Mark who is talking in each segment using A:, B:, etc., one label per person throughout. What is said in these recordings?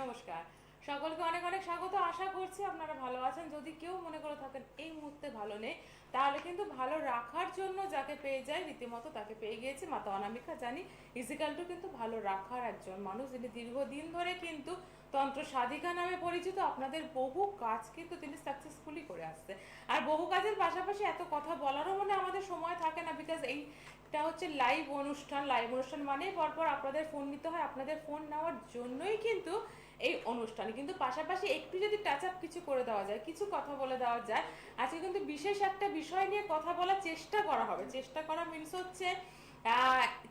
A: নমস্কার। সকলকে অনেক অনেক স্বাগত। আশা করছি আপনারা ভালো আছেন। যদি কেউ মনে করে থাকেন এই মুহূর্তে ভালো নেই, তাহলে কিন্তু ভালো রাখার জন্য যাকে পেয়ে যায় রীতিমতো তাকে পেয়ে গিয়েছি। মাতা অনামিকা জানি ইজিক্যাল টু কিন্তু ভালো রাখার একজন মানুষ, যিনি দীর্ঘদিন ধরে কিন্তু তন্ত্র সাধিকা নামে পরিচিত। আপনাদের বহু কাজ কিন্তু তিনি সাকসেসফুলি করে আসছে। আর বহু কাজের পাশাপাশি এত কথা বলারও মনে আমাদের সময় থাকে না, বিকজ এইটা হচ্ছে লাইভ অনুষ্ঠান। লাইভ অনুষ্ঠান মানেই পরপর আপনাদের ফোন নিতে হয়। আপনাদের ফোন নেওয়ার জন্যই কিন্তু এই অনুষ্ঠানে কিন্তু পাশাপাশি একটু যদি টাচ আপ কিছু করে দেওয়া যায়, কিছু কথা বলে দেওয়া যায়। আজকে কিন্তু বিশেষ একটা বিষয় নিয়ে কথা বলার চেষ্টা করা হবে। চেষ্টা করা মিনস হচ্ছে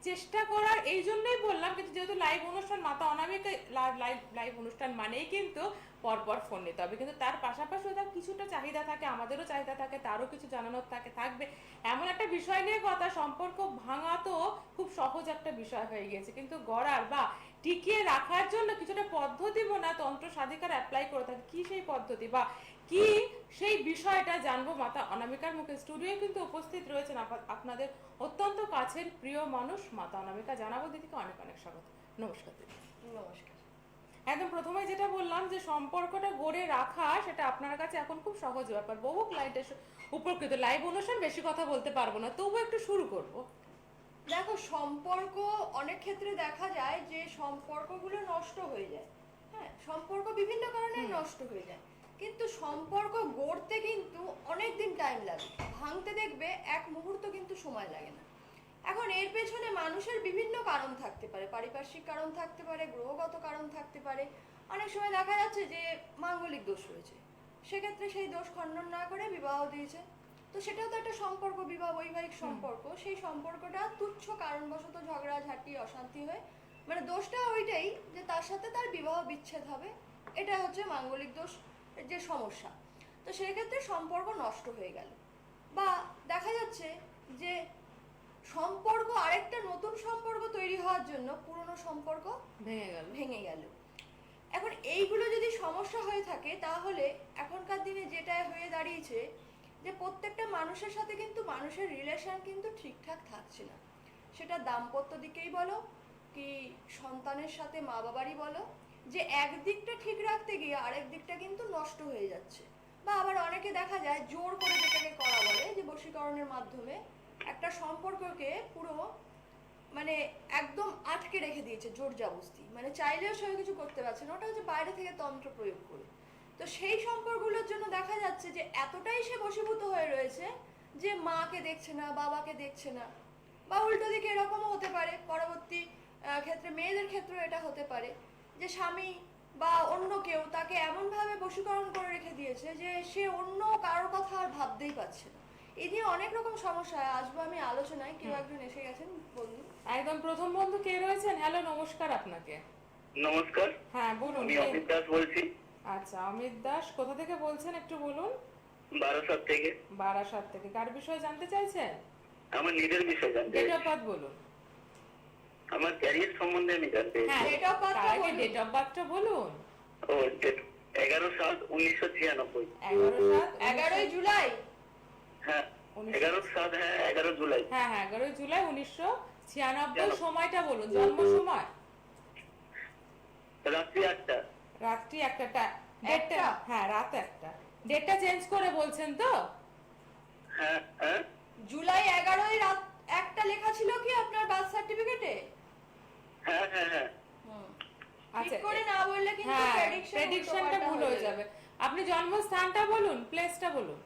A: চেষ্টা করার এই জন্যই বললাম, কিন্তু যেহেতু লাইভ অনুষ্ঠান, মাতা অনামিকা লাইভ অনুষ্ঠান মানেই কিন্তু পরপর ফোন নিতে হবে। কিন্তু তার পাশাপাশি ওটা কিছুটা চাহিদা থাকে, আমাদেরও চাহিদা থাকে, তারও কিছু জানানোর থাকবে। এমন একটা বিষয় নিয়ে কথা, সম্পর্ক ভাঙা তো খুব সহজ একটা বিষয় হয়ে গেছে, কিন্তু গড়ার বা টিকিয়ে রাখার জন্য কিছুটা পদ্ধতি না তন্ত্র সাধিকার অ্যাপ্লাই করে থাকে। কি সেই পদ্ধতি বা কি সেই বিষয়টা জানবো মাতা অনামিকার মুখে। স্টুডিওয়ে কিন্তু উপস্থিত রয়েছেন আপনাদের অত্যন্ত কাছের প্রিয় মানুষ মাতা অনামিকা। জানাবো দিদিকে অনেক অনেক স্বাগত। নমস্কার দিদি।
B: নমস্কার।
A: একদম প্রথমে যেটা বললাম যে সম্পর্কটা গড়ে রাখা সেটা আপনার কাছে এখন খুব সহজ ব্যাপার। বহু ক্লায়েন্টের উপকৃত। লাইভ অনুষ্ঠান বেশি কথা বলতে পারবো না, তবু একটু শুরু করব।
B: দেখো, সম্পর্ক অনেক ক্ষেত্রে দেখা যায় যে সম্পর্কগুলো নষ্ট হয়ে যায়। হ্যাঁ, সম্পর্ক বিভিন্ন কারণে নষ্ট হয়ে যায়, কিন্তু সম্পর্ক গড়তে কিন্তু অনেক দিন টাইম লাগে। ভাঙতে দেখবে এক মুহূর্ত কিন্তু সময় লাগে না। এখন এর পেছনে মানুষের বিভিন্ন কারণ থাকতে পারে, পারিপার্শ্বিক কারণ থাকতে পারে, গ্রহগত কারণ থাকতে পারে। অনেক সময় দেখা যাচ্ছে যে মাঙ্গলিক দোষ রয়েছে, সেক্ষেত্রে সেই দোষ খণ্ডন না করে বিবাহ দিয়েছে। তো সেটাও তো একটা সম্পর্ক, বিবাহ বৈবাহিক সম্পর্ক। সেই সম্পর্কটা তুচ্ছ কারণবশত ঝগড়াঝাটি অশান্তি হয়ে, মানে দোষটা ওইটাই যে তার সাথে তার বিবাহ বিচ্ছেদ হবে। এটা হচ্ছে মাঙ্গলিক দোষ যে সমস্যা। তো সেক্ষেত্রে সম্পর্ক নষ্ট হয়ে গেল, বা দেখা যাচ্ছে যে সম্পর্ক আরেকটা নতুন সম্পর্ক তৈরি হওয়ার জন্য পুরনো সম্পর্ক ভেঙে গেল। এখন এইগুলো যদি সমস্যা হয়ে থাকে, তাহলে এখনকার দিনে যেটা হয়ে দাঁড়িয়েছে যে প্রত্যেকটা মানুষের সাথে কিন্তু মানুষের রিলেশন কিন্তু ঠিকঠাক থাকছে না। সেটা দাম্পত্য দিকেই বলো কি সন্তানের সাথে মা বাবারই বলো, যে একদিকটা ঠিক রাখতে গিয়ে আরেক দিকটা কিন্তু নষ্ট হয়ে যাচ্ছে। বা আবার অনেকে দেখা যায় জোর করে, যেটাকে করা বলে যে বশীকরণের মাধ্যমে একটা সম্পর্ককে পুরো মানে একদম আটকে রেখে দিয়েছে, জোর জবরদস্তি, মানে চাইলেও সে কিছু করতে পারছে না। ওটা হচ্ছে বাইরে থেকে তন্ত্র প্রয়োগ করে। তো সেই সম্পর্কগুলোর জন্য দেখা যাচ্ছে যে এতটাই সে বশীভূত হয়ে রয়েছে যে মাকে দেখছে না, বাবাকে দেখছে না। বা উল্টো দিকে এরকমও হতে পারে, পরবর্তী ক্ষেত্রে মেয়েদের ক্ষেত্রে এটা হতে পারে যে স্বামী বা অন্য কেউ তাকে এমনভাবে বশীকরণ করে রেখে দিয়েছে যে সে অন্য কারোর কথা আর ভাবতেই পারছে না। এই নিয়ে অনেক রকম সমস্যা আসবো আমি আলোচনায়। কেউ একজন এসে গেছেন বন্ধু,
A: একদম প্রথম বন্ধু কে রয়েছেন? হ্যালো, নমস্কার আপনাকে।
C: নমস্কার।
A: হ্যাঁ বলুন।
C: আমি অমিত দাস বলছি।
A: আচ্ছা, অমিত দাস কোথা থেকে বলছেন একটু বলুন।
C: বারাসাত থেকে।
A: বারাসাত থেকে। কার বিষয়ে জানতে চাইছেন?
C: আমার নিজের বিষয় জানতে
A: ডেট
C: চাইছি।
A: অফ বার্থ বলুন।
C: আমার ক্যারিয়ার সম্বন্ধে আমি জানতে চাইছি।
A: হ্যাঁ,
B: ডেট অফ বার্থ
A: তার আগে ডেট অফ বার্থটা বলুন।
C: ও 11/7/1996।
B: 11ই জুলাই।
C: হ্যাঁ 11/7, হ্যাঁ 11 জুলাই।
A: হ্যাঁ হ্যাঁ, 11 জুলাই 1996। সময়টা বলুন, জন্ম সময়।
C: রাত্রি 8টা।
A: রাত্রি 1টা। ডেটটা? হ্যাঁ, রাত 1টা। ডেটটা চেঞ্জ করে বলছেন তো?
C: হ্যাঁ হ্যাঁ।
B: জুলাই 11ই রাত 1টা লেখা ছিল কি আপনার বার্থ সার্টিফিকেটে?
C: হ্যাঁ হ্যাঁ হ্যাঁ।
A: আচ্ছা,
B: ঠিক করে না বললে কিন্তু
A: হ্যাঁ,
B: প্রেডিকশনটা
A: প্রেডিকশনটা ভুল হয়ে যাবে। আপনি জন্মস্থানটা বলুন, প্লেসটা বলুন।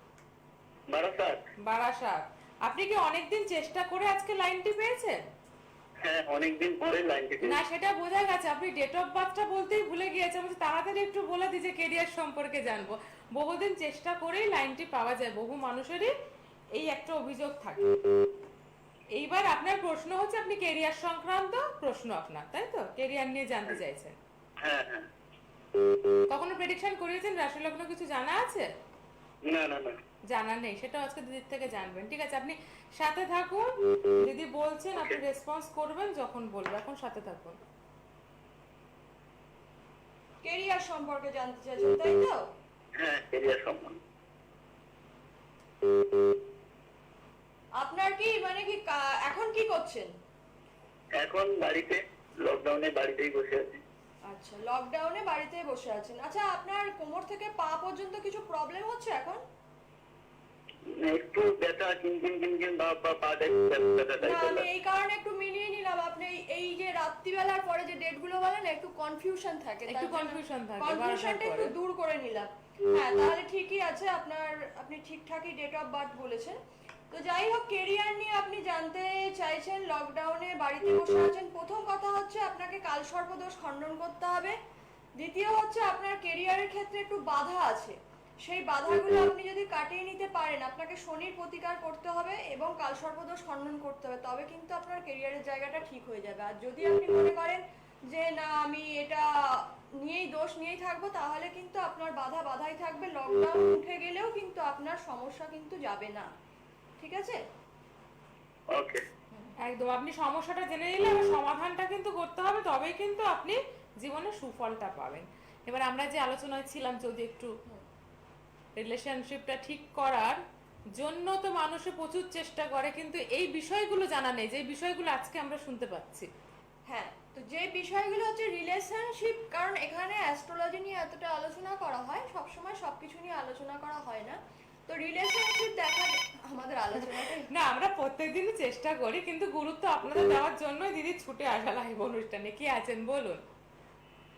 C: বারাসাত।
A: বারাসাত। আপনি কি অনেকদিন চেষ্টা করে আজকে লাইনটি পেয়েছেন?
C: হ্যাঁ, অনেকদিন পরে লাইনটি
A: না, সেটা বোঝা গেছে। আপনি ডেট অফ বার্থটা বলতেই ভুলে গিয়েছেন। আমি তাড়াতাড়ি একটু বলে দিই যে কেরিয়ার সম্পর্কে জানবো। বহুদিন চেষ্টা করেই লাইনটি পাওয়া যায়। বহু মানুষেরই এই একটা অভিযোগ থাকে। এইবার আপনার প্রশ্ন হচ্ছে, আপনি কেরিয়ার সংক্রান্ত প্রশ্ন আপনার, তাই তো? কেরিয়ার নিয়ে জানতে চাইছেন।
C: হ্যাঁ হ্যাঁ।
A: কখনো প্রেডিকশন করিয়েছেন? রাশি লগ্ন কিছু জানা আছে?
C: না না না,
A: জানা নেই। সেটা আজকে দিদির থেকে জানবেন। ঠিক আছে, আপনি সাথে থাকুন। দিদি বলছেন, আপনি রেসপন্স করবেন যখন বলবো। এখন সাথে থাকুন।
B: কেরিয়ার সম্পর্কে জানতে চাইছেন, তাই তো?
C: হ্যাঁ ক্যারিয়ার সম্বন্ধে।
B: আপনার কি মানে কি এখন কি করছেন?
C: এখন বাড়িতে, লকডাউনে বাড়িতেই বসে আছি।
B: আচ্ছা, লকডাউনে বাড়িতে বসে আছেন। আচ্ছা, আপনার কোমর থেকে পা পর্যন্ত কিছু প্রবলেম হচ্ছে এখন?
C: একটু ব্যথা কিনকিন বা পাটা ব্যথা
B: না,
C: টাইপের
B: আমি
C: লাগে।
B: এই কারণে একটু মিলিয়ে নিলাম। আপনি এই যে রাত্রিবেলার পরে যে ডেটগুলো বলেন একটু কনফিউশন থাকে,
A: একটু confusion থাকে,
B: কনফিউশনটা
A: বারোটার
B: একটু
A: পরে।
B: দূর করে নিলাম। হ্যাঁ, তাহলে ঠিকই আছে। আপনি ঠিকঠাকই ডেট অফ বার্থ বলেছেন। তো যাই হোক, কেরিয়ার নিয়ে আপনি জানতে চাইছেন, লকডাউনে বাড়িতে বসে আছেন। প্রথম কথা হচ্ছে আপনাকে কালসর্পদোষ খণ্ডন করতে হবে। দ্বিতীয় হচ্ছে আপনার কেরিয়ারের ক্ষেত্রে একটু বাধা আছে, সেই বাধাগুলো আপনি যদি কাটিয়ে নিতে পারেন, আপনাকে শনির প্রতিকার করতে হবে এবং কালসর্পদোষ খণ্ডন করতে হবে, তবে কিন্তু আপনার কেরিয়ারের জায়গাটা ঠিক হয়ে যাবে। আর যদি আপনি মনে করেন যে না আমি এটা দোষ নিয়েই থাকবো, তাহলে কিন্তু আপনার বাধাই থাকবে। লকডাউন উঠে গেলেও কিন্তু আপনার সমস্যা কিন্তু যাবে না। ঠিক আছে?
C: ওকে।
A: একদম, আপনি সমস্যাটা জেনে নিলে এবার সমাধানটা কিন্তু করতে হবে, তবেই কিন্তু আপনি জীবনে সুফলটা পাবেন। এবার আমরা যে আলোচনায় ছিলাম, যদি একটু রিলেশনশিপটা ঠিক করার জন্য তো মানুষে প্রচুর চেষ্টা করে, কিন্তু এই বিষয়গুলো জানা নেই, যে বিষয়গুলো আজকে আমরা শুনতে পাচ্ছি।
B: হ্যাঁ, তো যে বিষয়গুলো হচ্ছে রিলেশনশিপ, কারণ এখানে অ্যাস্ট্রোলজি নিয়ে এতটা আলোচনা করা হয়, সবসময় সবকিছু নিয়ে আলোচনা করা হয় না। তো রিলেশনশিপ আমাদের আলোচনাটা
A: না, আমরা প্রত্যেকদিনই চেষ্টা করি, কিন্তু গুরুত্ব আপনাদের দেওয়ার জন্যই দিদি ছুটে আসা লাইভ অনুষ্ঠানে। কি আছেন বলুন?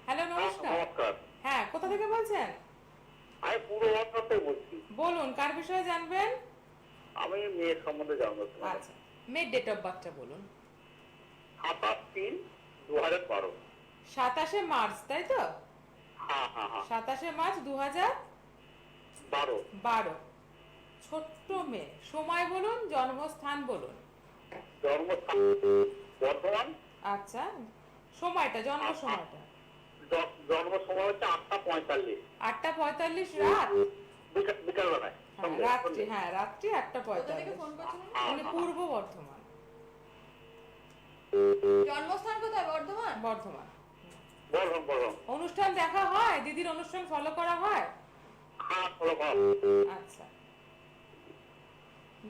A: হ্যালো, নমস্কার।
C: নমস্কার।
A: হ্যাঁ, কোথা থেকে বলছেন?
C: আমি পুরো বর্ধমান থেকে বলছি।
A: বলুন, কার বিষয়ে জানবেন?
C: আমি মেয়ের সম্বন্ধে জানতে চাই।
A: আচ্ছা, মেয়ের ডেট অফ বার্থটা বলুন।
C: 27/3/2012।
A: 27শে মার্চ, তাই তো?
C: হ্যাঁ।
A: 27শে মার্চ 2012। ছোট্ট মেয়ে। সময় বলুন, জন্মস্থান বলুন।
C: জন্মস্থান বর্ধমান।
A: আচ্ছা, সময়টা, জন্ম সময়টা?
C: জন্ম সময় হচ্ছে 8:45।
A: 8:45 রাত?
C: বিকালবেলায়।
A: হ্যাঁ, রাত্রি। হ্যাঁ, রাত্রি
B: কোথা থেকে
A: 8:45।
B: ফোন করছিলেন?
A: উনি পূর্ব বর্ধমান।
B: জন্মস্থান কোথায়? বর্ধমান?
A: বর্ধমান।
C: বর্ধমান।
A: অনুষ্ঠান দেখা হয়? দিদির অনুষ্ঠান ফলো করা হয়?
C: হ্যাঁ, ফলো করা।
A: আচ্ছা,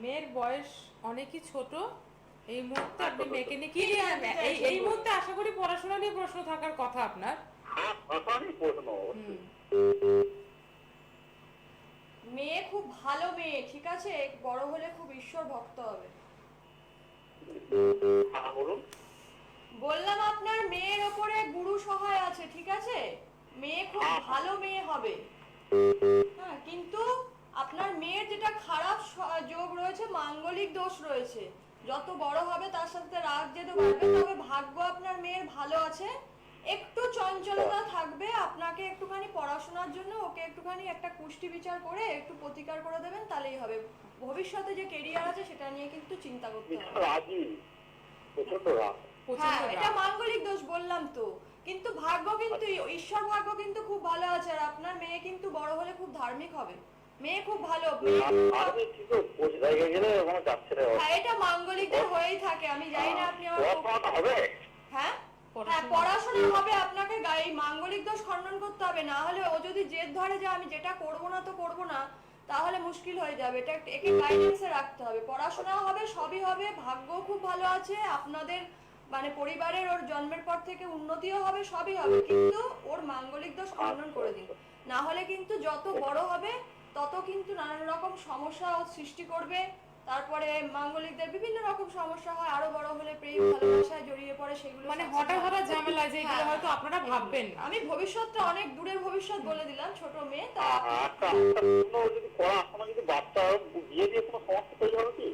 A: মেয়ের বয়স অনেকই ছোট। এই মুহূর্তে আপনি মেয়েকে নিয়ে কি নিয়ে এই মুহূর্তে আশা করি পড়াশোনা নিয়ে প্রশ্ন থাকার কথা আপনার।
C: হ্যাঁ, ভাষারই প্রশ্ন।
B: মেয়ে খুব ভালো মেয়ে, ঠিক আছে? বড় হলে খুব ঈশ্বর ভক্ত হবে।
C: হ্যাঁ, বলুন।
B: বললাম আপনার মেয়ের ওপরে গুরু সহায় আছে, ঠিক আছে? মেয়ে খুব ভালো মেয়ে হবে। হ্যাঁ, কিন্তু আপনার মেয়ের যেটা খারাপ যোগ রয়েছে, মাঙ্গলিক দোষ রয়েছে। যত বড় হবে তার সাথে রাগ যেতে বাড়বে, তবে ভাগ্য আপনার মেয়ের ভালো আছে। একটু চঞ্চলতা থাকবে, আপনাকে একটুখানি পড়াশোনার জন্য ওকে একটুখানি একটা কুষ্টি বিচার করে একটু প্রতিকার করে দেবেন, তাহলেই হবে। ভবিষ্যতে যে কেরিয়ার আছে সেটা নিয়ে কিন্তু চিন্তা করতে হবে।
C: রাজি প্রচন্ড রাগ।
B: হ্যাঁ, এটা মাঙ্গলিক দোষ বললাম তো। কিন্তু ভাগ্য কিন্তু ঈশ্বর ভাগ্য কিন্তু খুব ভালো আছে। আর আপনার মেয়ে কিন্তু বড় হলে খুব ধার্মিক হবে। মেয়ে খুব ভালো।
C: আমি ঠিক জায়গায় গেলে ওখানে যাচ্ছে না।
B: হ্যাঁ, এটা মাঙ্গলিকদের হয়েই থাকে। আমি জানি না আপনি আমার
C: পড়াশোনাটা হবে।
B: হ্যাঁ হ্যাঁ, পড়াশোনা হবে। আপনাকে এই মাঙ্গলিক দোষ খণ্ডন করতে হবে, না হলে ও যদি জেদ ধরে যে আমি যেটা করব না তো করব না, তাহলে মুশকিল হয়ে যাবে। এটা একে গাইডেন্সে রাখতে হবে। পড়াশোনাও হবে, সবই হবে। ভাগ্যও খুব ভালো আছে। আপনাদের মানে পরিবারের ওর জন্মের পর থেকে উন্নতিও হবে, সবই হবে। কিন্তু ওর মাঙ্গলিক দোষ খণ্ডন করে দিন, না হলে কিন্তু যত বড় হবে তত কিন্তু নানান রকম সমস্যা ও সৃষ্টি করবে। তারপরে মাঙ্গলিকদের বিভিন্ন রকম সমস্যা হয়, আরো বড় হলে প্রেম ভালোবাসায় জড়িয়ে পড়ে, সেগুলো
A: মানে
B: সব
A: হঠাৎ ঝামেলা, যেগুলো
B: হ্যাঁ,
A: হয়তো আপনারা ভাববেন না।
B: আমি ভবিষ্যৎটা অনেক দূরের ভবিষ্যৎ বলে দিলাম, ছোট মেয়ে। তা
C: আচ্ছা, যদি পড়াশোনা যদি বাচ্চা বিয়ে দিয়ে কোনো সমস্যা তৈরি হবে কি?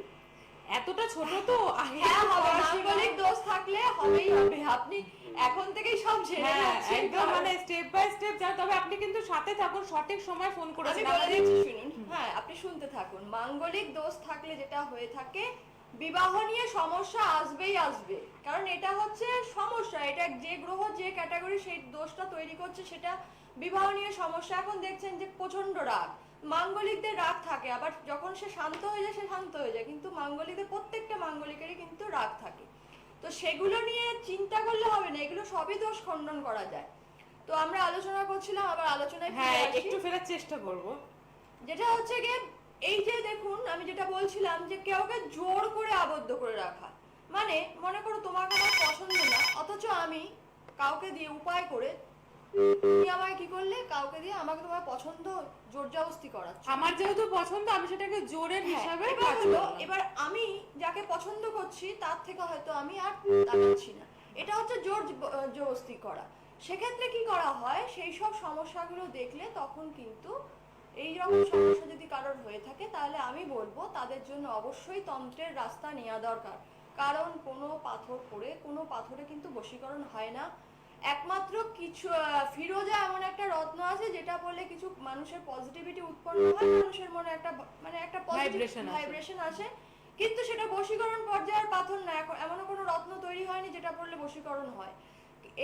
A: এতটা ছোট তো
B: হ্যাঁ হবে, মাঙ্গলিক দোষ থাকলে হবেই হবে। আপনি এখন থেকেই সব জেনে
A: হ্যাঁ,
B: যাচ্ছেন।
A: একদম মানে স্টেপ বাই স্টেপ যান। তবে আপনি কিন্তু সাথে থাকুন, সঠিক সময় ফোন
B: আমি
A: করেছেন।
B: বলে দিচ্ছি, শুনুন। হ্যাঁ, আপনি শুনতে থাকুন। মাঙ্গলিক দোষ থাকলে যেটা হয়ে থাকে, বিবাহ নিয়ে সমস্যা আসবেই আসবে। কারণ এটা হচ্ছে সমস্যা, এটা যে গ্রহ যে ক্যাটাগরি সেই দোষটা তৈরি করছে, সেটা বিবাহ নিয়ে সমস্যা। এখন দেখছেন যে প্রচন্ড রাগ, মাঙ্গলিকদের রাগ থাকে, আবার যখন সে শান্ত হয়ে যায় সে শান্ত হয়ে যায়, কিন্তু মাঙ্গলিকদের প্রত্যেকটা মাঙ্গলিকেরই কিন্তু রাগ থাকে। তো সেগুলো নিয়ে চিন্তা করলে হবে না, এগুলো সবই দোষ খণ্ডন করা যায়। তো আমরা আলোচনা করছিলাম, আবার আলোচনায় ফিরে
A: হ্যাঁ,
B: আসি।
A: একটু ফেরার চেষ্টা করব।
B: যেটা হচ্ছে গিয়ে এই যে দেখুন, আমি যেটা বলছিলাম যে কাউকে জোর করে আবদ্ধ করে রাখা, মানে মনে করো তোমাকে আমার পছন্দ না, অথচ আমি কাউকে দিয়ে উপায় করে তুমি আমায় কি করলে, কাউকে দিয়ে আমাকে তোমার পছন্দ জোর জবরদস্তি করাচ্ছ।
A: আমার যেহেতু পছন্দ আমি সেটাকে জোরের
B: হ্যাঁ,
A: হিসাবে
B: এবার
A: কাজ
B: হলো,
A: করলাম।
B: এবার আমি যাকে পছন্দ করছি তার থেকে হয়তো আমি আর তাকাচ্ছি না, এটা হচ্ছে জোর জবরদস্তি করা। সেক্ষেত্রে কি করা হয়, সেই সব সমস্যাগুলো দেখলে তখন কিন্তু এই রকম সমস্যা যদি কারোর হয়ে থাকে তাহলে আমি বলবো তাদের জন্য অবশ্যই তন্ত্রের রাস্তা নেওয়া দরকার। কারণ কোনো পাথর পড়ে কোনো পাথরে কিন্তু বশীকরণ হয় না। একমাত্র কিছু ফিরোজা এমন একটা রত্ন আছে যেটা বললে কিছু মানুষের পজিটিভিটি উৎপন্ন হয়, মানুষের মনে একটা মানে একটা পজিটিভ
A: Vibration আসে।
B: ভাইব্রেশন আসে, কিন্তু সেটা বশীকরণ পর্যায়ের পাথর না। এমনও কোনো রত্ন তৈরি হয়নি যেটা পড়লে বশীকরণ হয়।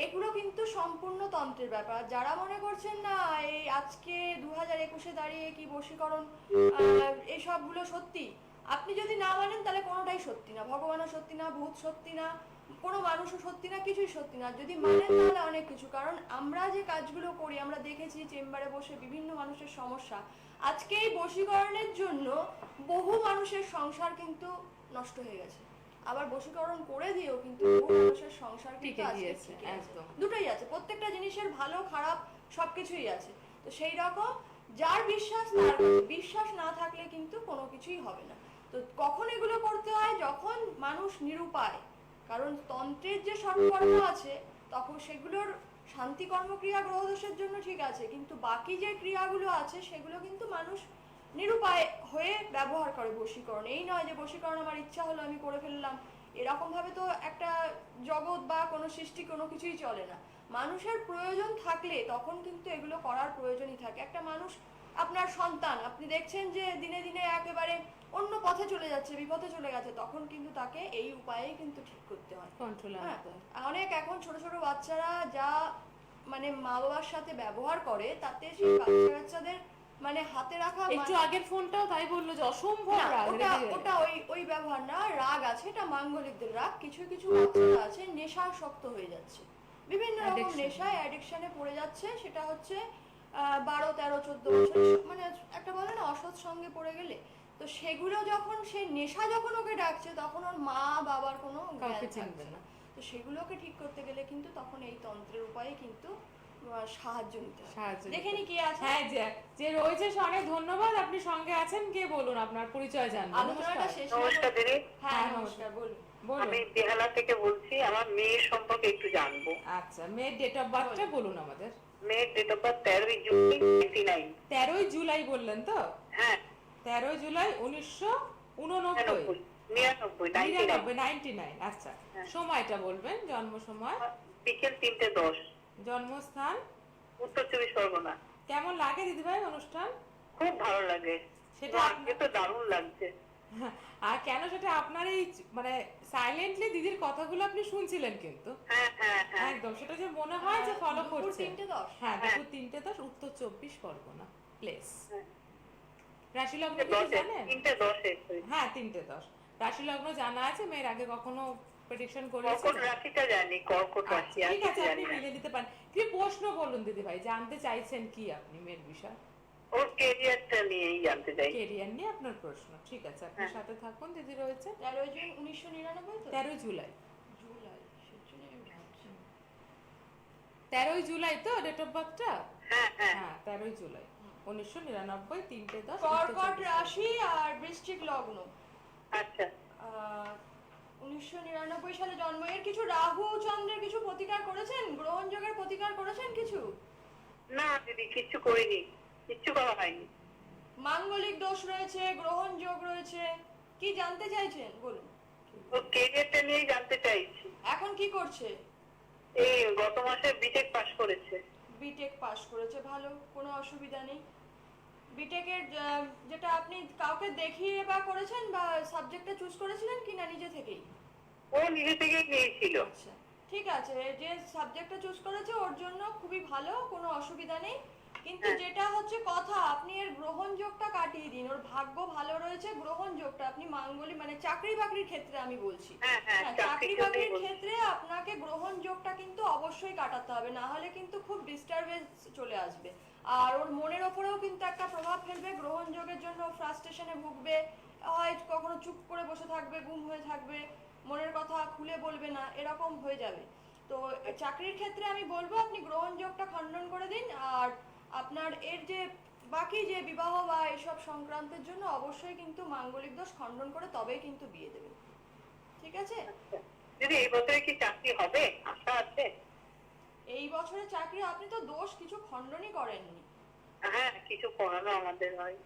B: এগুলো কিন্তু সম্পূর্ণ তন্ত্রের ব্যাপার। যারা মনে করছেন না এই আজকে 2021-এ দাঁড়িয়ে কি বশীকরণ এই সবগুলো সত্যি, আপনি যদি না মানেন তাহলে কোনোটাই সত্যি না। ভগবানও সত্যি না, ভূত সত্যি না, কোনো মানুষও সত্যি না, কিছুই সত্যি না। যদি মানেন তাহলে অনেক কিছু। কারণ আমরা যে কাজগুলো করি, আমরা দেখেছি চেম্বারে বসে বিভিন্ন মানুষের সমস্যা, আজকে এই বশীকরণের জন্য বহু মানুষের সংসার কিন্তু নষ্ট হয়ে গেছে। আবার বশীকরণ করে দিয়েও কিন্তু বহু মানুষের সংসার কিন্তু
A: টিকে
B: আজকে
A: দিয়েছে,
B: টিকে আছে।
A: একদম।
B: দুটোই আছে, প্রত্যেকটা জিনিসের ভালো খারাপ সবকিছুই আছে। তো সেই রকম যার বিশ্বাস তার কাছে, বিশ্বাস না থাকলে কিন্তু কোনো কিছুই হবে না। তো কখন এগুলো করতে হয়, যখন মানুষ নিরুপায়। কারণ তন্ত্রের যে সর্বকর্ম আছে তখন সেগুলোর শান্তি কর্মক্রিয়া গ্রহদোষের জন্য ঠিক আছে, কিন্তু বাকি যে ক্রিয়াগুলো আছে সেগুলো কিন্তু মানুষ নিরুপায় হয়ে ব্যবহার করে বশীকরণ। এই নয় যে বশীকরণ আমার ইচ্ছা হলো আমি করে ফেললাম, এরকম ভাবে তো একটা জগৎ বা কোনো সৃষ্টি কোনো কিছুই চলে না। মানুষের প্রয়োজন থাকলে তখন কিন্তু এগুলো করার প্রয়োজনই থাকে। একটা মানুষ, আপনার সন্তান আপনি দেখছেন যে দিনে দিনে একেবারে অন্য পথে চলে যাচ্ছে, বিপথে চলে গেছে, তখন কিন্তু তাকে এই উপায়েই কিন্তু ঠিক করতে হয়।
A: কন্ট্রোল
B: হ্যাঁ,
A: আনতে হয়।
B: অনেক এখন ছোট ছোট বাচ্চারা যা মানে মা বাবার সাথে ব্যবহার করে, তাতে সেই বাচ্চা কাচ্চাদের মানে হাতে রাখা
A: একটু আগের ফোনটাও তাই বললো যে অসম্ভব
B: না,
A: রাগ
B: ওটা
A: রেগে যায়।
B: ওটা ওই ওই ব্যবহার না, রাগ আছে, এটা মাঙ্গলিকদের রাগ। কিছু কিছু বাচ্চারা আছে নেশাসক্ত হয়ে যাচ্ছে, বিভিন্ন রকম
A: Addiction।
B: নেশায় অ্যাডিকশনে পড়ে যাচ্ছে। সেটা হচ্ছে 12, 13, 14 বছর, মানে একটা বলে না অসৎ সঙ্গে পড়ে গেলে। তো সেগুলো যখন সে নেশা যখন ওকে ডাকছে তখন ওর মা বাবার কোনো জ্ঞান
A: কাউকে
B: থাকছে
A: চিনবে
B: না।
A: না।
B: তো সেগুলোকে ঠিক করতে গেলে কিন্তু তখন এই তন্ত্রের উপায়ে কিন্তু সাহায্য নিতে হয়।
A: সাহায্য
B: দেখে নি
A: নিতে।
B: কে আছে।
A: হ্যাঁ, যে যে রয়েছে সে অনেক ধন্যবাদ। আপনি সঙ্গে আছেন, কে বলুন আপনার পরিচয় জানবো।
B: আলোচনাটা
A: নমস্কার।
B: শেষ
C: নমস্কার দিদি,
B: হ্যাঁ
A: হ্যাঁ,
B: নমস্কার, বলুন।
A: বলুন।
C: আমি বেহালা থেকে বলছি। আমার মেয়ের সম্পর্কে একটু জানবো।
A: আচ্ছা, মেয়ের ডেট অফ বার্থটা বলুন আমাদের।
C: মেয়ের ডেট অফ বার্থ 13 জুন 1999।
A: 13ই জুলাই বললেন তো?
C: হ্যাঁ,
A: 13ই জুলাই 1989।
C: 99,
A: 99। আচ্ছা,
C: হ্যাঁ।
A: সময়টা বলবেন, জন্ম সময়,
C: বিকেল 3:10,
A: জন্মস্থান।
C: উত্তর 24 পরগনা।
A: কেমন লাগে দিদিভাই অনুষ্ঠান?
C: খুব ভালো লাগে,
A: সেটা
C: আজকে তো দারুণ লাগছে।
A: আর কেন সেটা আপনার এই মানে সাইলেন্টলি দিদির কথাগুলো আপনি শুনছিলেন কিন্তু
C: হ্যাঁ হ্যাঁ হ্যাঁ,
A: একদম সেটা যে মনে হয় যে ফলো
B: দুপুর
A: করছেন।
B: 3:10?
A: হ্যাঁ,
C: হ্যাঁ।
A: দুপুর 3:10, উত্তর 24 পরগনা, প্লেস।
C: হ্যাঁ।
A: রাশি লগ্ন কিছু
C: 10-এ,
A: জানেন?
C: 3:10-এ।
A: হ্যাঁ, 3:10 রাশি লগ্ন জানা আছে? মেয়ের আগে কখনো প্রেডিকশন করেছেন?
C: কর্কট রাশিটা জানি, কর্কট রাশি, আর
A: ঠিক আছে,
C: কিছু
A: আপনি
C: জানি না।
A: মিলে দিতে পারেন। কি প্রশ্ন বলুন দিদি ভাই, জানতে চাইছেন কি আপনি মেয়ের বিষয়?
C: ওর কেরিয়ারটা নিয়েই জানতে চাই।
A: কেরিয়ার নিয়ে আপনার প্রশ্ন, ঠিক আছে, আপনি
C: হ্যাঁ।
A: সাথে থাকুন। দিদি রয়েছে
B: 13 জুন 1999 তো?
A: 13ই জুলাই।
B: জুলাই, সেজন্যই আমি ভাবছি।
A: 13ই জুলাই তো ডেট অফ বার্থটা?
C: হ্যাঁ হ্যাঁ,
A: হ্যাঁ, 13ই জুলাই 1999, 3:10।
B: কর্কট রাশি আর বৃশ্চিক লগ্ন।
C: আচ্ছা।
B: 1999 সালে জন্ম। এর কিছু রাহু চন্দ্রের কিছু প্রতিকার করেছেন, গ্রহণ যোগের প্রতিকার করেছেন কিছু?
C: না দিদি, কিচ্ছু করিনি, কিচ্ছু করা হয়নি।
B: মাঙ্গলিক দোষ রয়েছে, গ্রহণ যোগ রয়েছে, কি জানতে চাইছেন বলুন।
C: ওর কেরিয়ারটা নিয়েই জানতে চাইছি।
B: এখন কি করছে?
C: এই গত মাসে বিটেক পাশ করেছে।
B: বিটেক পাস করেছে, ভালো, কোনো অসুবিধা নেই। বিটেকের যেটা আপনি কাউকে দেখিয়ে বা করেছেন বা সাবজেক্টটা চুজ করেছিলেন কি না নিজে থেকেই?
C: ও নিজে থেকেই নিয়েছিল।
B: আচ্ছা, ঠিক আছে, যে সাবজেক্টটা চুজ করেছে ওর জন্য খুবই ভালো, কোনো অসুবিধা নেই। কিন্তু
C: হ্যাঁ।
B: যেটা হচ্ছে কথা, আপনি এর গ্রহণ যোগটা কাটিয়ে দিন। ওর ভাগ্য ভালো রয়েছে, গ্রহণ যোগটা আপনি মাঙ্গলিক মানে চাকরি বাকরির ক্ষেত্রে আমি বলছি।
C: হ্যাঁ হ্যাঁ,
B: হ্যাঁ, চাকরি
C: চাকরির
B: বাকরির
C: জন্যই বলছি।
B: ক্ষেত্রে আপনাকে গ্রহণ যোগটা কিন্তু অবশ্যই কাটাতে হবে, না হলে কিন্তু খুব ডিস্টারবেন্স চলে আসবে। আর ওর মনের ওপরেও কিন্তু একটা প্রভাব ফেলবে। গ্রহণ যোগের জন্য ফ্রাস্ট্রেশনে ভুগবে, হয় কখনো চুপ করে বসে থাকবে, গুম হয়ে থাকবে, মনের কথা খুলে বলবে না, এরকম হয়ে যাবে। তো চাকরির ক্ষেত্রে আমি বলবো আপনি গ্রহণযোগটা খণ্ডন করে দিন, আর আপনার এর যে বাকি যে বিবাহ বা এইসব সংক্রান্তের জন্য অবশ্যই কিন্তু মাঙ্গলিক দোষ খণ্ডন করে তবেই কিন্তু বিয়ে দেবেন। ঠিক আছে?
C: দিদি এই বছরে কি চাকরি হবে, আশা আছে?
B: এই বছরে চাকরি আপনি তো দোষ কিছু খণ্ডনই করেননি।
C: হ্যাঁ, কিছু করানো আমাদের হয়।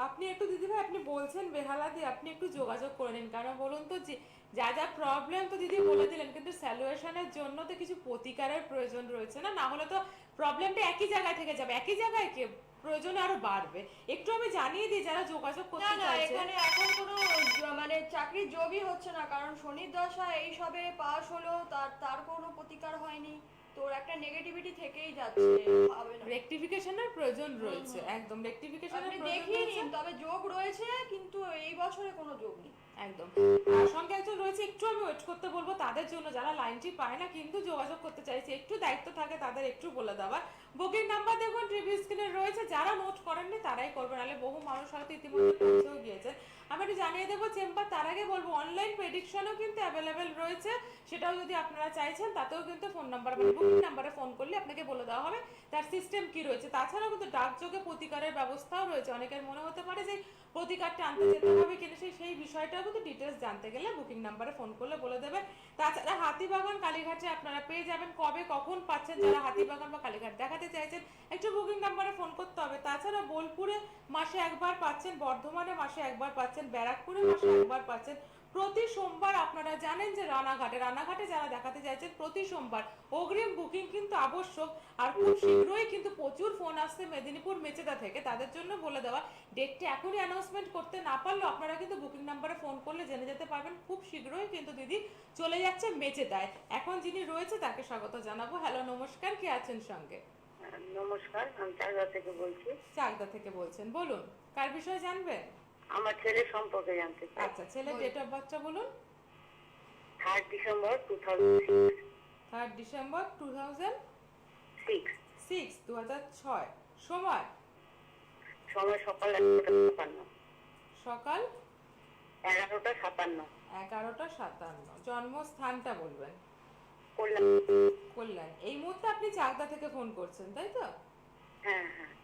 A: আপনি একটু দিদিভাই, আপনি বলছেন বেহালা দিয়ে, আপনি একটু যোগাযোগ করে নিন। কারণ বলুন তো, যে যা যা প্রবলেম তো দিদি বলে দিলেন, কিন্তু সলিউশনের জন্য তো কিছু প্রতিকারের প্রয়োজন রয়েছে না, না হলে তো প্রবলেমটা একই জায়গায় থেকে যাবে, একই জায়গায় কে প্রয়োজন আরো বাড়বে। একটু আমি জানিয়ে দিই যারা যোগাযোগ
B: না
A: করতে
B: না,
A: চাইছে।
B: এখানে এখন কোনো মানে চাকরির যোগই হচ্ছে না, কারণ শনির দশা এই সবে পাস হলো, তার তার কোনো প্রতিকার হয়নি, তোর একটা নেগেটিভিটি থেকেই যাচ্ছে, হবে না।
A: রেকটিফিকেশনের প্রয়োজন রয়েছে, একদম রেকটিফিকেশনের
B: আপনি
A: প্রয়োজন
B: দেখিয়ে
A: রয়েছে।
B: নিন, তবে যোগ রয়েছে কিন্তু এই বছরে কোনো যোগ নেই।
A: একদম। আর সঙ্গে একজন রয়েছে, একটু আমি ওয়েট করতে বলবো তাদের জন্য যারা লাইনটি পায় না কিন্তু যোগাযোগ করতে চাইছে, একটু দায়িত্ব থাকে তাদের একটু বলে দেওয়ার। বুকিং নাম্বার দেখুন টিভি স্ক্রিনে রয়েছে, যারা নোট করেননি তারাই করবেন, নাহলে বহু মানুষ হয়তো ইতিমধ্যে পৌঁছেও গিয়েছে। আমি একটু জানিয়ে দেবো চেম্বার, তার আগে বলবো অনলাইন প্রেডিকশনও কিন্তু অ্যাভেলেবেল রয়েছে, সেটাও যদি আপনারা চাইছেন তাতেও কিন্তু ফোন নাম্বার মানে বুকিং নাম্বারে ফোন করলে আপনাকে বলে দেওয়া হবে তার সিস্টেম কি রয়েছে। তাছাড়াও কিন্তু ডাকযোগে প্রতিকারের ব্যবস্থাও রয়েছে। অনেকের মনে হতে পারে যে প্রতিকারটা আনতে যেতে হবে, কিন্তু সেই বিষয়টাও কিন্তু ডিটেলস জানতে গেলে বুকিং নাম্বারে ফোন করলে বলে দেবে। তাছাড়া হাতিবাগান কালীঘাটে আপনারা পেয়ে যাবেন, কবে কখন পাচ্ছেন যারা হাতিবাগান বা কালীঘাট দেখাতে চাইছেন একটু বুকিং নাম্বারে ফোন করতে হবে। তাছাড়া বোলপুরে মাসে একবার পাচ্ছেন, বর্ধমানে মাসে একবার পাচ্ছেন, ব্যারাকপুরে মাসে একবার পাচ্ছেন। প্রতি সোমবার আপনারা জানেন যে রানাঘাটে যারা দেখাতে চাইছেন প্রতি সোমবার অগ্রিম বুকিং কিন্তু আবশ্যক। আর খুব শীঘ্রই কিন্তু প্রচুর ফোন আসছে মেদিনীপুর মেচেদা থেকে, তাদের জন্য বলে দেওয়া ডেটটি এখনই অ্যানাউন্সমেন্ট করতে না পারলেও আপনারা কিন্তু বুকিং নাম্বারে ফোন করলে জেনে যেতে পারবেন। খুব শীঘ্রই কিন্তু দিদি চলে যাচ্ছে মেচেদায়। এখন যিনি রয়েছে তাকে স্বাগত জানাবো। হ্যালো, নমস্কার, কে আছেন সঙ্গে?
C: নমস্কার, আমি চাকদা থেকে বলছি।
A: চাকদা থেকে বলছেন, বলুন কার বিষয়ে জানবেন?
C: আমার ছেলের সম্পর্কে জানতে চাই।
A: আচ্ছা, ছেলের ডেট অফ বার্থটা বলুন।
C: 3 ডিসেম্বর 2006।
A: 3 ডিসেম্বর 2006,
C: 6।
A: 2006। সময়?
C: সময় সকাল 11:57।
A: সকাল
C: 11:57।
A: 11:57। জন্মস্থানটা বলবেন।
C: কল্যাণ।
A: কল্যাণ। এই মুহূর্তে আপনি চাকদা থেকে ফোন করছেন, তাই তো?
C: হ্যাঁ হ্যাঁ।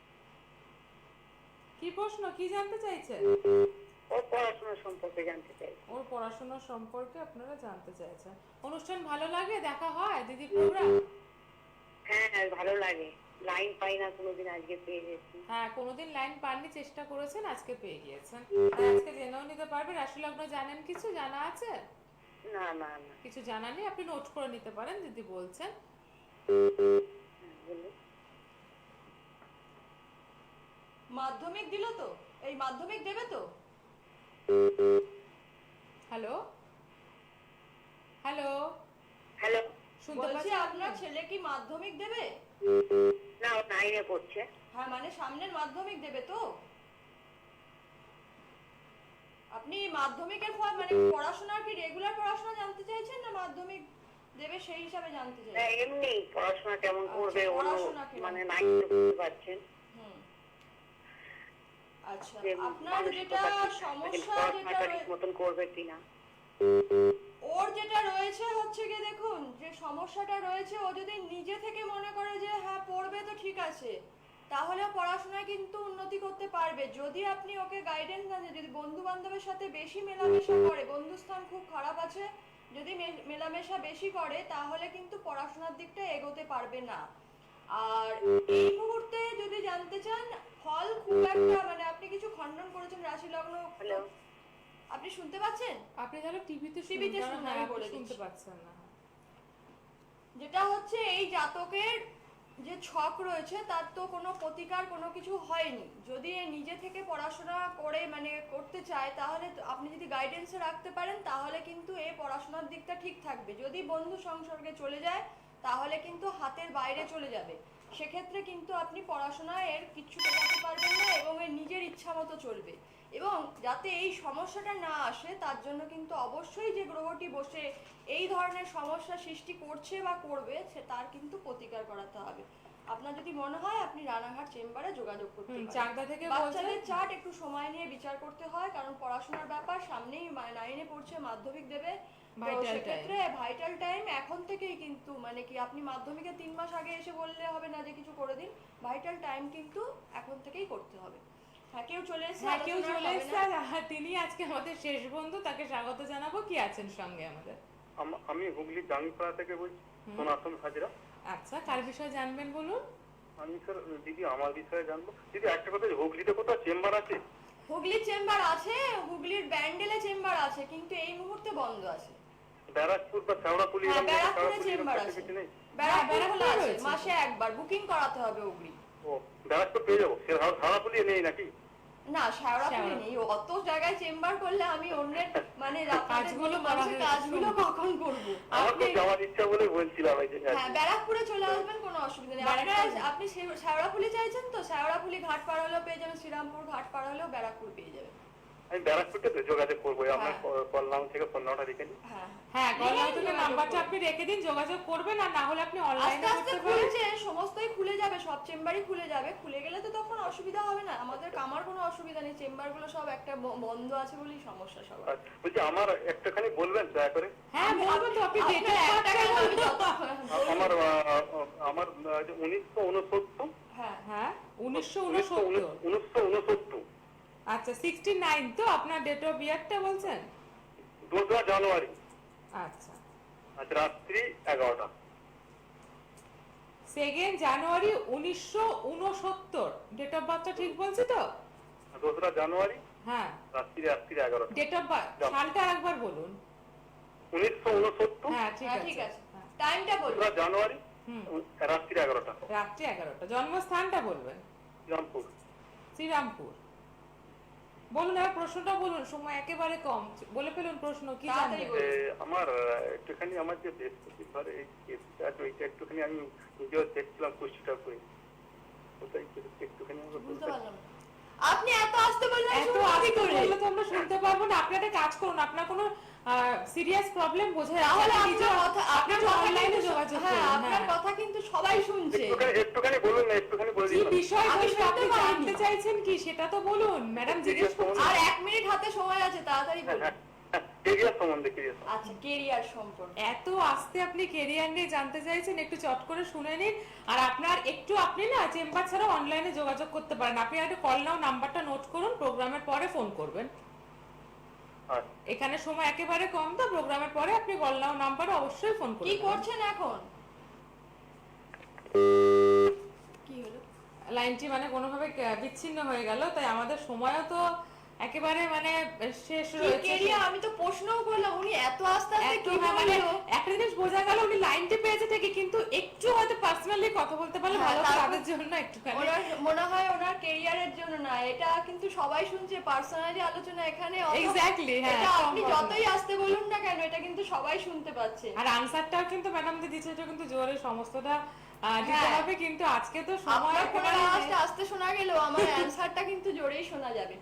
A: কি প্রশ্ন, কি জানতে চাইছেন?
C: ওর পড়াশোনা সম্পর্কে জানতে চাই।
A: ওর পড়াশোনার সম্পর্কে আপনারা জানতে চাইছেন। অনুষ্ঠান ভালো লাগে, দেখা হয় দিদি প্রোগ্রাম?
C: হ্যাঁ হ্যাঁ, ভালো লাগে। লাইন পাই না কোনোদিন, আজকে পেয়ে গেছি।
A: হ্যাঁ, কোনোদিন লাইন পাননি, চেষ্টা করেছেন, আজকে পেয়ে গিয়েছেন। আজকে জেনেও নিতে পারবেন। রাশি লগ্ন জানেন, কিছু জানা আছে?
C: না না না।
A: কিছু জানা নেই, আপনি নোট করে নিতে পারেন দিদি বলছেন।
C: বলুন।
B: মাধ্যমিক দিল তো, এই মাধ্যমিক দেবে তো?
A: Hello hello,
C: hello.
A: শুনতে
B: বলছি
A: পাচ্ছেন?
B: আপনার ছেলে কি মাধ্যমিক দেবে?
C: না, ও 9-এ পড়ছে।
B: হ্যাঁ, মানে সামনের মাধ্যমিক দেবে তো? আপনি মাধ্যমিকের ফল মানে পড়াশোনার কি রেগুলার পড়াশোনা জানতে চাইছেন, না মাধ্যমিক দেবে সেই হিসাবে জানতে
C: না,
B: চাইছেন?
C: এমনি পড়াশোনা কেমন করবে,
B: আচ্ছা,
C: অন্য
B: পড়াশোনা কেমন?
C: মানে 9-এ বুঝতে পারছেন।
B: হুম। আচ্ছা,
C: যে
B: আপনার যেটা
C: মানসিকতা ঠিক,
B: সমস্যা যেটা
C: পড়াশোনাটা ঠিক মতন করবে কিনা।
B: ওর যেটা রয়েছে হচ্ছে কি, দেখুন যে সমস্যাটা রয়েছে, ও যদি নিজে থেকে মনে করে যে হ্যাঁ পড়বে তো ঠিক আছে, তাহলে পড়াশোনায় কিন্তু উন্নতি করতে পারবে। যদি আপনি ওকে গাইডেন্স না দেন, যদি বন্ধু বান্ধবের সাথে বেশি মেলামেশা করে, বন্ধুস্থান খুব খারাপ আছে, যদি মেলামেশা বেশি করে তাহলে কিন্তু পড়াশোনার দিকটা এগোতে পারবে না। আর এই মুহূর্তে যদি জানতে চান ফল খুব একটা মানে আপনি কিছু খণ্ডন করেছেন রাশি লগ্ন,
C: হ্যালো।
B: আপনি শুনতে পাচ্ছেন?
A: আপনি তাহলে টিভিতে
B: টিভিতে
A: শুনুন,
B: শুনুন,
A: হ্যাঁ,
B: আমি
A: আপনি
B: বলে
A: শুনতে
B: দিচ্ছি।
A: পাচ্ছেন না।
B: যেটা হচ্ছে এই জাতকের যে ছক রয়েছে তার তো কোনো প্রতিকার কোনো কিছু হয়নি। যদি এ নিজে থেকে পড়াশোনা করে মানে করতে চায়, তাহলে আপনি যদি গাইডেন্সে রাখতে পারেন তাহলে কিন্তু এই পড়াশোনার দিকটা ঠিক থাকবে। যদি বন্ধু সংসর্গে চলে যায় তাহলে কিন্তু হাতের বাইরে চলে যাবে, সেক্ষেত্রে কিন্তু আপনি পড়াশোনায় এর কিচ্ছু বোঝাতে পারবেন না এবং এর নিজের ইচ্ছা মতো চলবে। এবং যাতে এই সমস্যাটা না আসে তার জন্য কিন্তু অবশ্যই যে গ্রহটি বসে এই ধরনের সমস্যা সৃষ্টি করছে বা করবে সে তার কিন্তু প্রতিকার করাতে হবে। আপনার যদি মনে হয় আপনি রানাঘাট চেম্বারে যোগাযোগ করতে পারেন।
A: চাকদা থেকে
B: বাচ্চাদের
A: বলছেন?
B: চার্ট একটু সময় নিয়ে বিচার করতে হয়, কারণ পড়াশোনার ব্যাপার, সামনেই 9-এ পড়ছে, মাধ্যমিক দেবে,
A: Vital
B: সেক্ষেত্রে ভাইটাল টাইম এখন থেকেই কিন্তু মানে কি আপনি মাধ্যমিকে 3 মাস আগে এসে বললে হবে না যে কিছু করে দিন, ভাইটাল টাইম কিন্তু এখন থেকেই করতে হবে। হ্যাঁ কেউ চলে এসেছে,
A: হ্যাঁ কেউ
B: আলোচনা
A: চলে
B: হবে
A: এসেছে
B: না।
A: আর তিনি আজকে আমাদের শেষ বন্ধু, তাকে স্বাগত জানাবো। কি আছেন সঙ্গে আমাদের?
C: আমি হুগলি জাঙ্গিপাড়া থেকে বলছি, সনাতন হাজরা।
A: আচ্ছা, কার বিষয়ে জানবেন বলুন?
C: আমি স্যার দিদি আমার বিষয়ে জানবো। দিদি একটা কথা, হুগলিতে কোথাও চেম্বার আছে?
B: হুগলির চেম্বার আছে, হুগলির ব্যান্ডেলে চেম্বার আছে, কিন্তু এই মুহূর্তে বন্ধ আছে।
C: ব্যারাকপুর বা শেওড়াফুলি?
B: হ্যাঁ ব্যারাকপুরে চেম্বার আছে,
C: নেই?
B: ব্যারাকপুর
A: ব্যারাকপুরে
B: আছে,
A: রয়েছে।
B: মাসে একবার বুকিং করাতে হবে অগ্রি।
C: ও ব্যারাকপুর পেয়ে যাবো, শেওড়াফুলি নেই নাকি?
B: না শেওড়াফুলি
A: শেওড়া-
B: নেই, অত জায়গায় চেম্বার করলে আমি অন্যের মানে
A: কাজগুলো করা
B: মানুষের
A: হয়ে
B: কাজগুলো
A: যাবে।
B: কখন করব?
C: আমার তো
A: আপনি-
C: যাওয়ার ইচ্ছা বলে বলছিলাম এই যে।
B: হ্যাঁ ব্যারাকপুরে চলে আসবেন, কোনো অসুবিধা নেই। আপনারা আপনি শেওড়াফুলি চাইছেন তো, শেওড়াফুলি ঘাট পার হলেও পেয়ে যাবেন, শ্রীরামপুর ঘাট পার হলেও ব্যারাকপুর পেয়ে যাবেন।
C: আমি ব্যারাকপুরটাতে যোগাযোগ করবো, আপনার
B: হ্যাঁ।
C: কল নাম থেকে ফোন নাম্বারটা রেখে দিন।
B: হ্যাঁ
A: হ্যাঁ, গলাও থেকে
B: যোগাযোগ
A: নাম্বারটা
B: করবেন।
A: আপনি রেখে দিন, যোগাযোগ করবেন। আর না হলে আপনি
B: আস্তে
A: অনলাইনে
B: আস্তে
A: করতে পারেন।
B: খুলছে, সমস্তই খুলে যাবে, সব চেম্বারই খুলে যাবে। খুলে গেলে তো তখন অসুবিধা হবে না আমাদের, আমার কোনো অসুবিধা নেই। চেম্বারগুলো সব একটা বন্ধ আছে বলেই সমস্যা সবার।
C: আর বলছি আমার একটুখানি বলবেন দয়া করে।
A: হ্যাঁ বলবেন তো, আপনি
B: আপনার
A: ডেটে
B: একটা কেন আমি
C: আমার আমার 1969।
B: হ্যাঁ
A: হ্যাঁ 1969।
C: 1969
A: আচ্ছা 69 তো আপনার ডেট অফ ইয়ারটা বলছেন?
C: 2 জানুয়ারি।
A: আচ্ছা
C: আজ রাত্রি 11টা।
A: 2 জানুয়ারি 1969 ডেট অফ বার্থটা ঠিক বলছি তো?
C: 2 জানুয়ারি
A: হ্যাঁ
C: রাত্রি 11টা।
A: ডেট অফ বার্থ সালটা একবার বলুন।
C: 1969
A: হ্যাঁ ঠিক
B: হ্যাঁ
A: আছে।
B: ঠিক আছে,
A: হ্যাঁ,
B: টাইমটা বলুন।
C: 2 জানুয়ারি
A: হুম।
C: রাত্রি 11টা।
A: রাত্রি 11টা। জন্মস্থানটা বলবেন?
C: রামপুর।
A: শ্রীরামপুর। বলুন এবার প্রশ্নটা বলুন, সময় একেবারে কম। বলে ফেলুন প্রশ্ন, কি
B: তাড়াতাড়ি
A: জানবেন?
B: বলুন।
C: আমার একটুখানি আমার যে বৃহস্পতিবার এই কেসটা আছে ওইটা একটুখানি আমি নিজেও দেখছিলাম পুষ্টিটা করে, ওটাই একটুখানি আমাকে
B: বুঝতে
C: বলতে।
B: পারলাম না। আপনি এত আসতে বললেন
A: এত
B: শুনবো কি
A: আস্তে
B: করে?
A: বললে তো আমরা শুনতে পারবো না। আপনি একটা কাজ করুন, আপনার কোনো সিরিয়াস প্রবলেম বোঝা
B: তাহলে
A: যাচ্ছে,
B: আপনার কথা, আপনার কথা
A: অনলাইনে
B: কিন্তু
A: যোগাযোগ
B: হ্যাঁ
A: করুন।
B: আপনার
A: হ্যাঁ।
B: কথা কিন্তু সবাই শুনছে।
C: একটুখানি বলুন না, একটুখানি বলে
A: কি
C: দিন না।
A: বিষয়
B: আমি
A: বলতে আপনি
B: শুনতে
A: জানতে
B: পাইনি।
A: চাইছেন কি সেটা তো বলুন, ম্যাডাম জিজ্ঞেস করছেন।
B: আর 1 মিনিট হাতে সময় আছে, তাড়াতাড়ি বলুন।
C: কেরিয়ার সম্বন্ধে, কেরিয়ার
B: আচ্ছা কেরিয়ার সম্পর্কে।
A: এত আস্তে আপনি কেরিয়ার নিয়ে জানতে চাইছেন, একটু চট করে শুনে নিন। আর আপনার একটু আপনি না চেম্বার ছাড়া অনলাইনে যোগাযোগ করতে পারেন। আপনি একটা কল নাও, নাম্বারটা নোট করুন, প্রোগ্রামের পরে ফোন করবেন। এখানে সময় একেবারে কম তো, প্রোগ্রামের পরে আপনি কল নাও নাম্বারে অবশ্যই ফোন
B: কি
A: করবেন।
B: করছেন এখন? কি হলো?
A: লাইনটি মানে কোনোভাবে বিচ্ছিন্ন হয়ে গেল, তাই আমাদের সময়ও তো একেবারে মানে শেষ
B: কি
A: রয়েছে।
B: কেরিয়ার? আমি তো প্রশ্নও করলাম, উনি এত আস্তে আস্তে
A: এত
B: কি
A: মানে
B: বললো?
A: একটা জিনিস বোঝা গেল, উনি লাইনটি পেয়েছে ঠিকই, কিন্তু একটু হয়তো পার্সোনালি কথা বলতে পারলে
B: হ্যাঁ,
A: ভালো হতো
B: তারপর-
A: তাদের জন্য একটুখানি।
B: ওনার মনে হয় ওনার কেরিয়ারের জন্য না, এটা কিন্তু সবাই শুনছে পার্সোনালি আলোচনা এখানে
A: Exactly, হ্যাঁ,
B: এটা আপনি
A: সম্ভব
B: যতই আসতে বলুন না কেন, এটা কিন্তু সবাই শুনতে পাচ্ছে।
A: আর আনসারটাও কিন্তু ম্যাডাম যে দিচ্ছে এটা কিন্তু জোরে সমস্তটা দিতে
B: হ্যাঁ।
A: হবে, কিন্তু আজকে তো সময়
B: আপনার কোনো
A: একেবারে
B: আওয়াজটা আস্তে শোনা গেলেও আমার অ্যানসারটা কিন্তু জোরেই শোনা যাবে।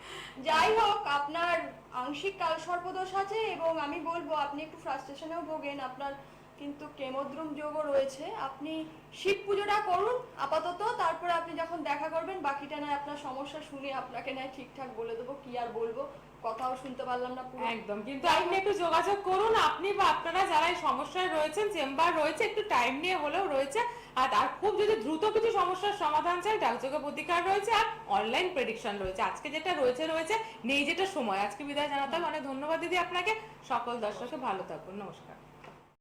B: যাই হোক, আপনার আংশিক কালসর্পদোষ আছে এবং আমি বলবো আপনি একটু ফ্রাস্ট্রেশনেও ভোগেন, আপনার কিন্তু কেমোদ্রুম যোগও রয়েছে। আপনি শিব পুজোটা করুন আপাতত, তারপরে আপনি যখন দেখা করবেন বাকিটা নয় আপনার সমস্যা শুনে আপনাকে নয় ঠিকঠাক বলে দেবো। কি আর বলবো, কথাও শুনতে পারলাম না পুরো।
A: একদম, কিন্তু আপনি একটু যোগাযোগ করুন, আপনি বা আপনারা যারা এই সমস্যায় রয়েছেন, চেম্বার রয়েছে, একটু টাইম নিয়ে হলেও রয়েছে। আর তার খুব যদি দ্রুত কিছু সমস্যার সমাধান চাই, ডাকযোগে প্রতিকার রয়েছে আর অনলাইন প্রেডিকশন রয়েছে। আজকে যেটা রয়েছে নেই যেটা সময়। আজকে বিদায় জানাতে হবে। অনেক ধন্যবাদ দিদি আপনাকে। সকল দর্শককে ভালো থাকুন, নমস্কার।